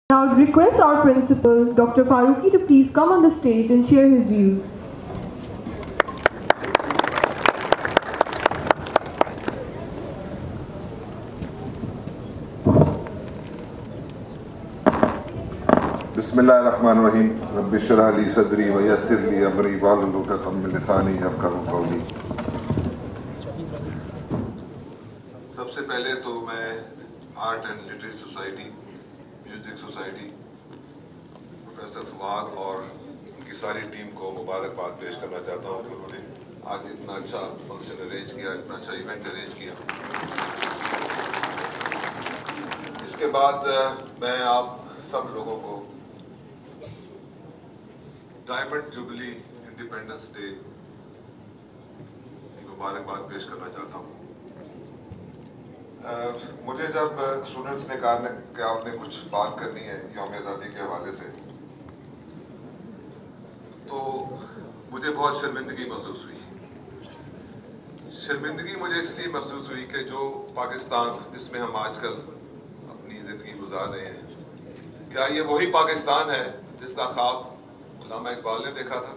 Now I would request our principal, Dr. Farooqi, to please come on the stage and share his views. बिस्मिल्लाहिर्रहमानिर्रहीम rabbi इश्रह ली सदरी व यस्सिर ली अमरी वाहलुल उक़दतम मिन लिसानी यफ़क़हू क़ौली। सबसे पहले तो मैं art and literary society, music society, professor Fawad और उनकी सारी टीम को मुबारकबाद पेश करना चाहता हूँ कि उन्होंने आज इतना अच्छा फंक्शन अरेंज किया, इतना अच्छा इवेंट अरेंज किया। इसके बाद मैं आप सब लोगों को डायमंड जुबली इंडिपेंडेंस डे की मुबारकबाद पेश करना चाहता हूँ। मुझे जब स्टूडेंट्स ने कहा कि आपने कुछ बात करनी है यौम आज़ादी के हवाले से, तो मुझे बहुत शर्मिंदगी महसूस हुई। शर्मिंदगी मुझे इसलिए महसूस हुई कि जो पाकिस्तान जिसमें हम आजकल अपनी ज़िंदगी गुजार रहे हैं, क्या ये वही पाकिस्तान है जिसका ख्वाब अल्लामा इकबाल ने देखा था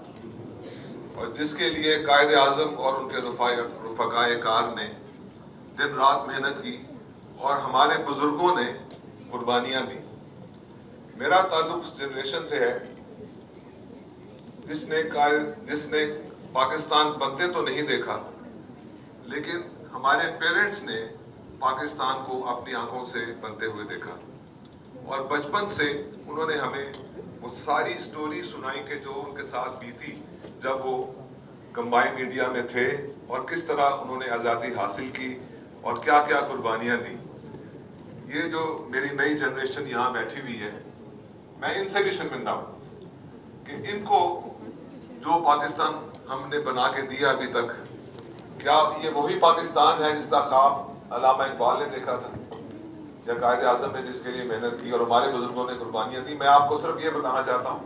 और जिसके लिए कायदे आज़म और उनके रुफ़क़ाए कार ने दिन रात मेहनत की और हमारे बुजुर्गों ने कुर्बानियाँ दी। मेरा ताल्लुक उस जनरेशन से है जिसने पाकिस्तान बनते तो नहीं देखा, लेकिन हमारे पेरेंट्स ने पाकिस्तान को अपनी आंखों से बनते हुए देखा और बचपन से उन्होंने हमें वो सारी स्टोरी सुनाई कि जो उनके साथ बीती जब वो कंबाइंड इंडिया में थे और किस तरह उन्होंने आज़ादी हासिल की और क्या क्या कुर्बानियाँ दी। ये जो मेरी नई जनरेशन यहाँ बैठी हुई है, मैं इनसे भी शर्मिंदा हूँ कि इनको जो पाकिस्तान हमने बना के दिया अभी तक, क्या ये वही पाकिस्तान है जिसका ख्वाब अल्लामा इकबाल ने देखा था या कायदे आज़म ने जिसके लिए मेहनत की और हमारे बुजुर्गों ने कुर्बानियाँ दी। मैं आपको सिर्फ ये बताना चाहता हूँ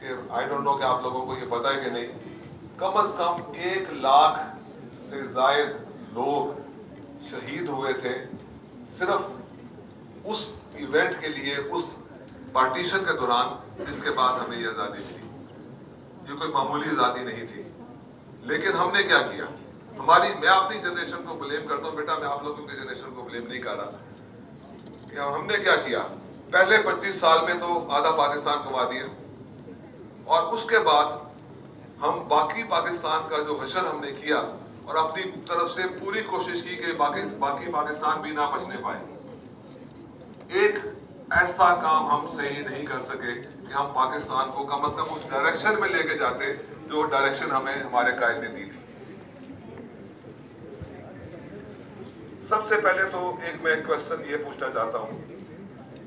कि आई डोंट नो कि आप लोगों को ये पता है कि नहीं, कम से कम 1 लाख से ज़ायद लोग शहीद हुए थे सिर्फ उस इवेंट के लिए, उस पार्टीशन के दौरान जिसके बाद हमें ये आज़ादी मिली। ये कोई मामूली आज़ादी नहीं थी। लेकिन हमने क्या किया, मैं अपनी जनरेशन को ब्लेम करता हूँ बेटा, मैं आप लोगों की जनरेशन को ब्लेम नहीं कर रहा कि हमने क्या किया। पहले 25 साल में तो आधा पाकिस्तान घुमा दिया और उसके बाद हम बाकी पाकिस्तान का जो हशर हमने किया और अपनी तरफ से पूरी कोशिश की कि बाकी पाकिस्तान भी ना बचने पाए। एक ऐसा काम हम सही नहीं कर सके कि हम पाकिस्तान को कम से कम उस डायरेक्शन में लेके जाते जो डायरेक्शन हमें हमारे कायद ने दी थी। सबसे पहले तो एक मैं क्वेश्चन ये पूछना चाहता हूँ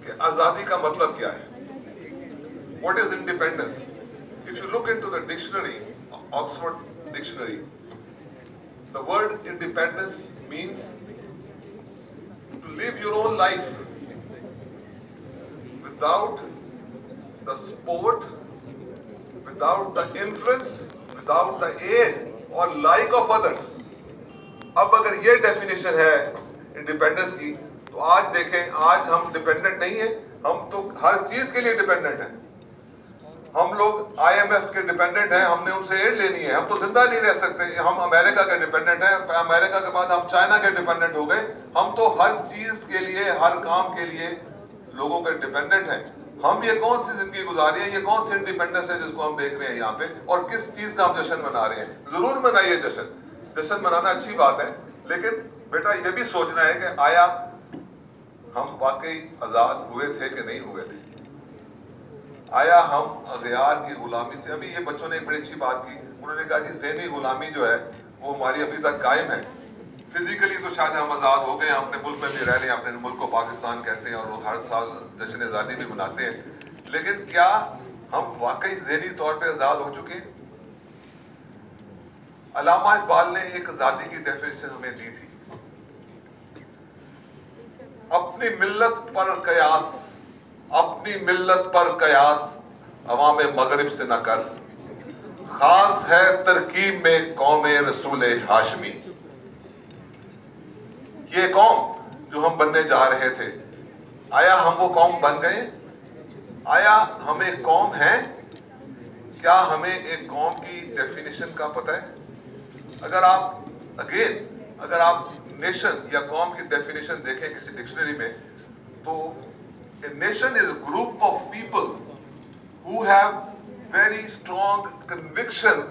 कि आज़ादी का मतलब क्या है? What is independence? If you look into the dictionary, Oxford Dictionary, the word independence means to live your own life without the support, without the influence, without the aid or like of others. अब अगर ये definition है independence की, तो आज देखें, आज हम डिपेंडेंट नहीं है, हम तो हर चीज के लिए डिपेंडेंट हैं। हम लोग IMF के डिपेंडेंट हैं, हमने उनसे एड लेनी है। हम तो जिंदा नहीं रह सकते। हम अमेरिका के डिपेंडेंट हैं, अमेरिका के बाद हम चाइना के डिपेंडेंट हो गए। हम तो हर चीज के लिए, हर काम के लिए लोगों के डिपेंडेंट हैं। हम ये कौन सी जिंदगी गुजारी है, ये कौन सी इंडिपेंडेंस है जिसको हम देख रहे हैं यहाँ पे, और किस चीज का हम जश्न मना रहे हैं? जरूर मनाइए जश्न, जश्न मनाना अच्छी बात है, लेकिन बेटा ये भी सोचना है कि आया हम वाकई आज़ाद हुए थे कि नहीं हुए थे? आया हम अग़यार की गुलामी से, अभी ये बच्चों ने एक बड़ी अच्छी बात की, उन्होंने कहा कि ज़हनी गुलामी जो है वो हमारी अभी तक कायम है। फिजिकली तो शायद हम आज़ाद हो गए, हम अपने मुल्क में भी रह रहे हैं, अपने मुल्क को पाकिस्तान कहते हैं और वो हर साल जश्न आज़ादी भी मनाते हैं, लेकिन क्या हम वाकई ज़हनी तौर पर आज़ाद हो चुके हैं? अल्लामा इकबाल ने एक आज़ादी की डेफिनेशन हमें दी थी, अपनी मिल्लत पर कयास, अपनी मिल्लत पर कयास अवाम मगरिब से न कर, खास है तरकीब में कौमे रसूल हाशमी। ये कौम जो हम बनने जा रहे थे, आया हम वो कौम बन गए? आया हम एक कौम हैं? क्या हमें एक कौम की डेफिनेशन का पता है? अगर आप नेशन या कौम की डेफिनेशन देखें किसी डिक्शनरी में, तो a nation is a group of people who have very strong conviction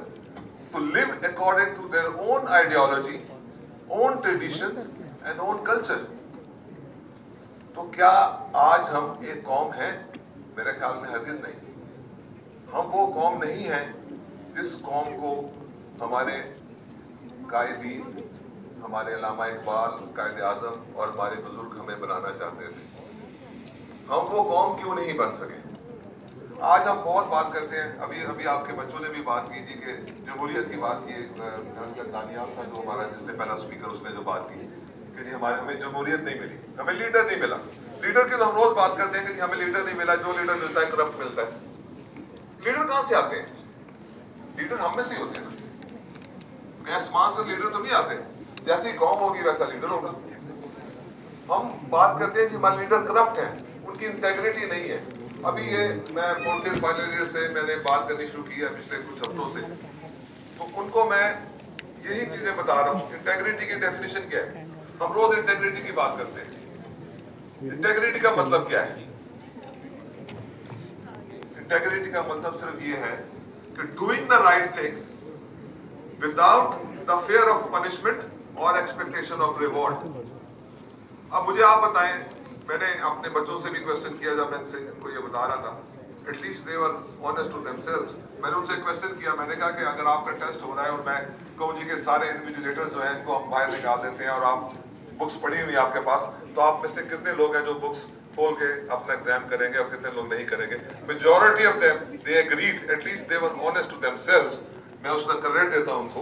to live according to their own ideology, own traditions and own culture. तो क्या आज हम एक कौम हैं? मेरे ख्याल में हरगिज नहीं। हम वो कौम नहीं हैं जिस कौम को हमारे कायदीन, हमारे अल्लामा इकबाल, कायदे आज़म और हमारे बुजुर्ग हमें बनाना चाहते थे। हम वो कौम क्यों नहीं बन सके? आज हम बहुत बात करते हैं, अभी आपके बच्चों ने भी बात की थी कि जमहूरियत की बात की। दानियाल था जो हमारा, जिसने पहला स्पीकर, उसने जो बात की कि जी हमें जमहूरियत नहीं मिली, हमें लीडर नहीं मिला। लीडर की तो हम रोज बात करते हैं कि जी हमें लीडर नहीं मिला, जो लीडर मिलता है करप्ट मिलता है। लीडर कहां से आते हैं? लीडर हम में से ही होते हैं ना। आसमान से लीडर तो नहीं आते। जैसी कौम होगी वैसा लीडर होगा। हम बात करते हैं कि हमारे लीडर करप्ट हैं, उनकी इंटेग्रिटी नहीं है। अभी ये मैं 4th ईयर फाइनल ईयर से मैंने बात करनी शुरू की है पिछले कुछ हफ्तों से, तो उनको मैं यही चीजें बता रहा हूँ। इंटेग्रिटी की डेफिनेशन क्या है? हम रोज इंटेग्रिटी की बात करते हैं। इंटेग्रिटी का मतलब क्या है? इंटेग्रिटी का मतलब सिर्फ ये है कि doing the right thing without the fear of punishment और एक्सपेक्टेशन ऑफ रिवॉर्ड। अब मुझे आप बताएं, मैंने अपने बच्चों से भी क्वेश्चन किया जब मैं इनको ये बता रहा था, at least they were honest to themselves. मैंने उनसे क्वेश्चन किया, मैंने कहा कि अगर आपका टेस्ट हो रहा है और मैं कहूँ जी के सारे इन्विजिलेटर्स जो हैं इनको हम बाहर निकाल देते हैं और आप बुक्स पढ़ी हुई आपके पास, तो आप में से कितने लोग हैं जो बुक्स खोल के अपना एग्जाम करेंगे और कितने लोग नहीं करेंगे? Majority of them they agreed, at least they were honest to themselves. मैं उसका क्रेडिट देता हूं उनको।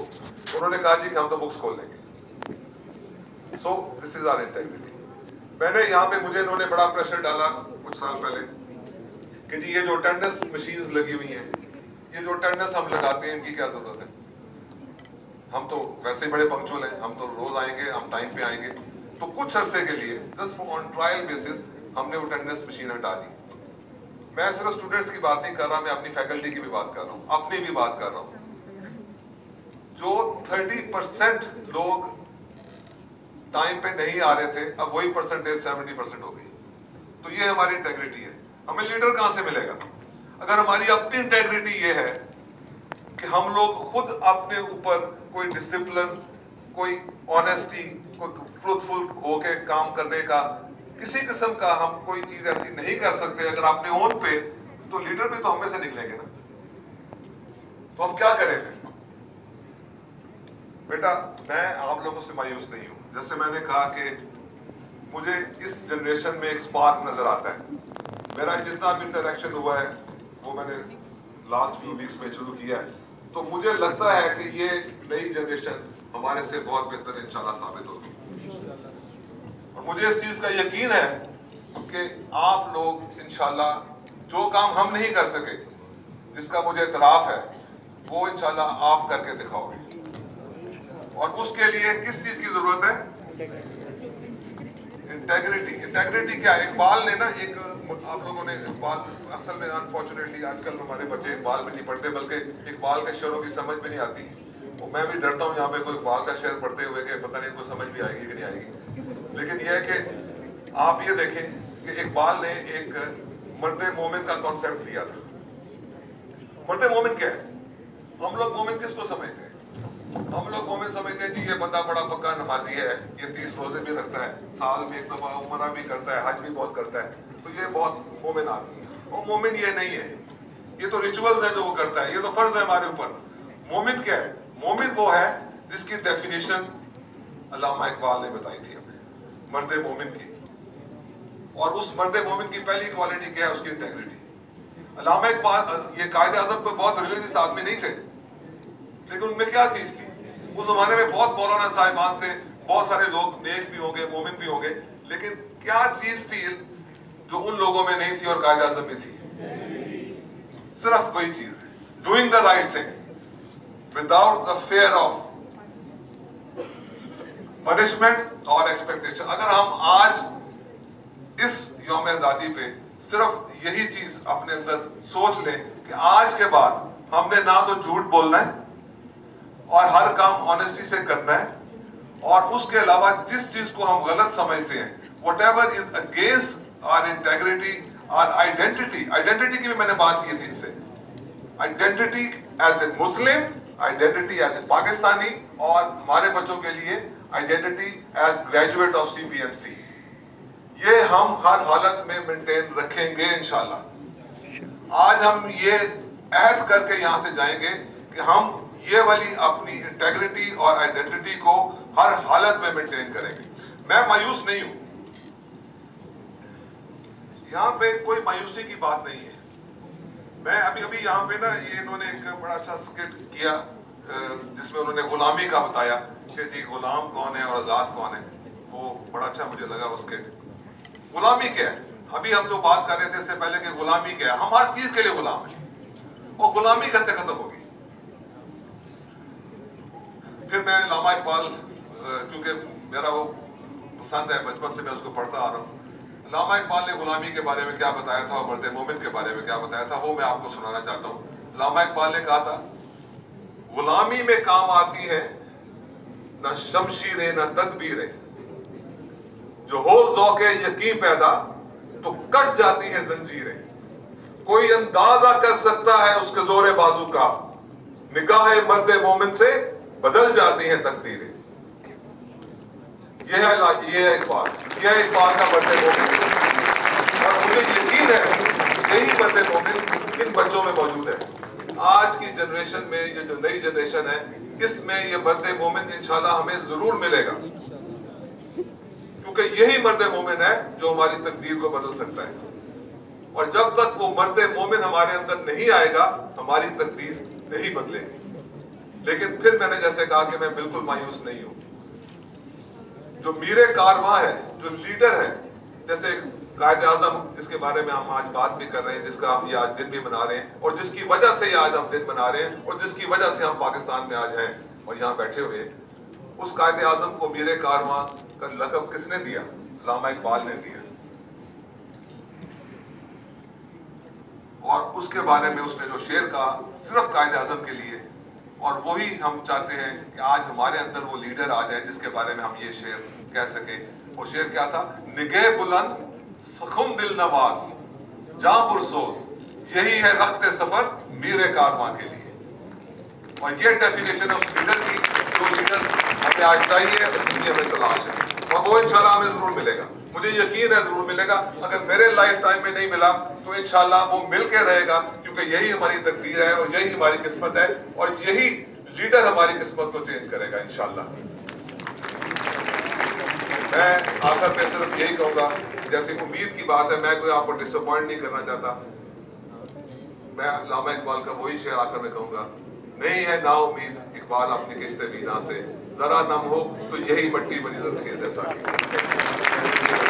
उन्होंने कहा जी कि हम तो बुक्स खोल लेंगे। So this is our integrity. मैंने यहाँ पे, मुझे इन्होंने बड़ा प्रेशर डाला कुछ साल पहले कि जी ये जो अटेंडेंस मशीन्स लगी हुई हैं, ये जो अटेंडेंस हम लगाते हैं, इनकी क्या जरूरत है? हम तो वैसे ही बड़े पंक्चुअल हैं, हम तो रोज आएंगे, हम टाइम पे आएंगे। तो कुछ अरसे के लिए जस्ट ऑन ट्रायल बेसिस हमने अटेंडेंस मशीन हटा दी। मैं सिर्फ स्टूडेंट्स की बात नहीं कर रहा, मैं अपनी फैकल्टी की भी बात कर रहा हूँ, अपनी भी बात कर रहा हूँ। जो 30% लोग टाइम पे नहीं आ रहे थे, अब वही परसेंटेज 70% हो गई। तो ये हमारी इंटेग्रिटी है। हमें लीडर कहां से मिलेगा? अगर हमारी अपनी इंटेग्रिटी ये है कि हम लोग खुद अपने ऊपर कोई डिसिप्लिन, कोई ऑनेस्टी, कोई ट्रूथफुल होके काम करने का, किसी किस्म का हम कोई चीज ऐसी नहीं कर सकते अगर अपने ओन पे, तो लीडर भी तो हमें से निकलेंगे ना। तो हम क्या करेंगे? बेटा, मैं आप लोगों से मायूस नहीं हूं। जैसे मैंने कहा कि मुझे इस जनरेशन में एक स्पार्क नजर आता है। मेरा जितना भी इंटरेक्शन हुआ है वो मैंने लास्ट फ्यू वीक्स में शुरू किया है, तो मुझे लगता है कि ये नई जनरेशन हमारे से बहुत बेहतर इंशाल्लाह साबित होगी। और मुझे इस चीज का यकीन है कि आप लोग इंशाल्लाह जो काम हम नहीं कर सके, जिसका मुझे इतराफ है, वो इंशाल्लाह आप करके दिखाओगे। और उसके लिए किस चीज की जरूरत है? इंटेग्रिटी। इंटेग्रिटी क्या है? इकबाल ने ना एक, आप लोगों ने इकबाल, असल में अनफॉर्चुनेटली आजकल हमारे बच्चे इकबाल भी नहीं पढ़ते, बल्कि इकबाल के शेरों की समझ भी नहीं आती। और मैं भी डरता हूँ यहाँ पे कोई इकबाल का शेर पढ़ते हुए कि पता नहीं इनको समझ भी आएगी कि नहीं आएगी। लेकिन यह है कि आप ये देखें कि इकबाल ने एक मर्द मोमिन का कॉन्सेप्ट दिया था। मर्द मोमिन क्या है? हम लोग मोमिन किसको समझते हैं? हम लोग मोमिन समझते हैं जी ये बंदा बड़ा पक्का नमाजी है, ये 30 रोजे भी रखता है, साल में एक दफा उम्रा भी करता है, हज भी बहुत करता है, तो ये बहुत मोमिन आदमी है। और मोमिन ये नहीं है, ये तो रिचुअल्स है जो वो करता है, ये तो फर्ज है हमारे ऊपर। मोमिन क्या है? मोमिन वो है जिसकी डेफिनेशन अल्लामा इकबाल ने बताई थी हमें, मर्द मोमिन की। और उस मर्द मोमिन की पहली क्वालिटी क्या है? उसकी इंटेग्रिटी। अल्लामा इकबाल ये कायदे आज़म कोई बहुत रिलीजियस आदमी नहीं थे, लेकिन उनमें क्या चीज थी? उस जमाने में बहुत मौलाना साहिबान थे, बहुत सारे लोग नेक भी होंगे, मोमिन भी होंगे, लेकिन क्या चीज थी जो उन लोगों में नहीं थी और कायदे आज़म में थी? सिर्फ वही चीज है, doing the right thing without the fair of punishment और एक्सपेक्टेशन। अगर हम आज इस यौम आजादी पे सिर्फ यही चीज अपने अंदर सोच लें कि आज के बाद हमने ना तो झूठ बोलना है और हर काम ऑनेस्टी से करना है, और उसके अलावा जिस चीज को हम गलत समझते हैं, whatever is against our integrity, our identity की भी मैंने बात की थी इनसे, identity as a Muslim, identity as a Pakistani, और हमारे बच्चों के लिए identity as graduate of CPMC, ये हम हर हालत में मेंटेन रखेंगे इंशाल्लाह। आज हम ये अहद करके यहां से जाएंगे कि हम ये वाली अपनी इंटेग्रिटी और आइडेंटिटी को हर हालत में मेंटेन करेंगे। मैं मायूस नहीं हूं, यहां पे कोई मायूसी की बात नहीं है। मैं अभी यहाँ पे ना, ये इन्होंने एक बड़ा अच्छा स्किट किया जिसमें उन्होंने गुलामी का बताया कि जी गुलाम कौन है और आजाद कौन है, वो बड़ा अच्छा मुझे लगा वो स्किट। गुलामी क्या है? अभी हम जो बात कर रहे थे इससे पहले कि गुलामी क्या है, हम हर चीज के लिए गुलाम हैं, और गुलामी कैसे खत्म होगी? फिर मैं अल्लामा इकबाल, क्योंकि मेरा वो पसंद है, बचपन से मैं उसको पढ़ता आ रहा हूँ, अल्लामा इकबाल ने गुलामी के बारे में क्या बताया था और मर्द मोमिन के बारे में क्या बताया था, वो मैं आपको सुनाना चाहता हूँ। अल्लामा इकबाल ने कहा था, गुलामी में काम आती है न शमशीरें न तदबीरें, जो हो ज़ौक़े यकीन पैदा तो कट जाती है जंजीरें, कोई अंदाजा कर सकता है उसके जोरे बाजू का, निगाह मर्द मोमिन से बदल जाती है तकदीरें। यह है इकबाल, यह इकबाल का मर्द मोमिन, और मुझे यकीन है यही मर्द मोमिन इन बच्चों में मौजूद है। आज की जनरेशन में, ये जो नई जनरेशन है, इसमें ये मर्द मोमिन इंशाल्लाह हमें जरूर मिलेगा, क्योंकि यही मर्द मोमिन है जो हमारी तकदीर को बदल सकता है। और जब तक वो मर्द मोमिन हमारे अंदर नहीं आएगा, हमारी तकदीर नहीं बदलेगी। लेकिन फिर मैंने जैसे कहा कि मैं बिल्कुल मायूस नहीं हूं। जो मीरे कारवां है, जो लीडर है, जैसे कायद आजम जिसके बारे में हम आज बात भी कर रहे हैं, जिसका हम ये आज दिन भी मना रहे हैं, और जिसकी वजह से आज हम दिन मना रहे हैं, और जिसकी वजह से हम पाकिस्तान में आज हैं और यहाँ बैठे हुए हैं, उस कायद आजम को मीरे कारवां का लक़ब किसने दिया? अल्लामा इकबाल ने दिया। और उसके बारे में उसने जो शेर कहा सिर्फ कायद आजम के लिए, और वही हम चाहते हैं कि आज हमारे अंदर वो लीडर आ जाए जिसके बारे में हम ये शेर कह सके। वो शेर क्या था? निगे बुलंद सखुम दिल नवाज जां पुरसोस, यही है रख्ते सफर मीरे कारवां के लिए। और ये डेफिनेशन है उस लीडर की जो लीडर हमें आज चाहिए और दुनिया में तलाश है, और वो इंशाल्लाह हमें जरूर मिलेगा। मुझे यकीन है जरूर मिलेगा। अगर मेरे लाइफ टाइम में नहीं मिला तो इंशाल्लाह वो मिल के रहेगा, क्योंकि यही हमारी तकदीर है और यही हमारी किस्मत है, और यही लीडर हमारी किस्मत को चेंज करेगा इंशाल्लाह। मैं आखिर में सिर्फ यही कहूंगा, जैसे उम्मीद की बात है, मैं कोई आपको डिसअपॉइंट नहीं करना चाहता। मैं अल्लामा इकबाल का वही शेर आखिर में कहूंगा, नहीं है ना उम्मीद इकबाल अपनी किस्ते बीना से, जरा नम हो तो यही मट्टी बनी जरखेज है साकी।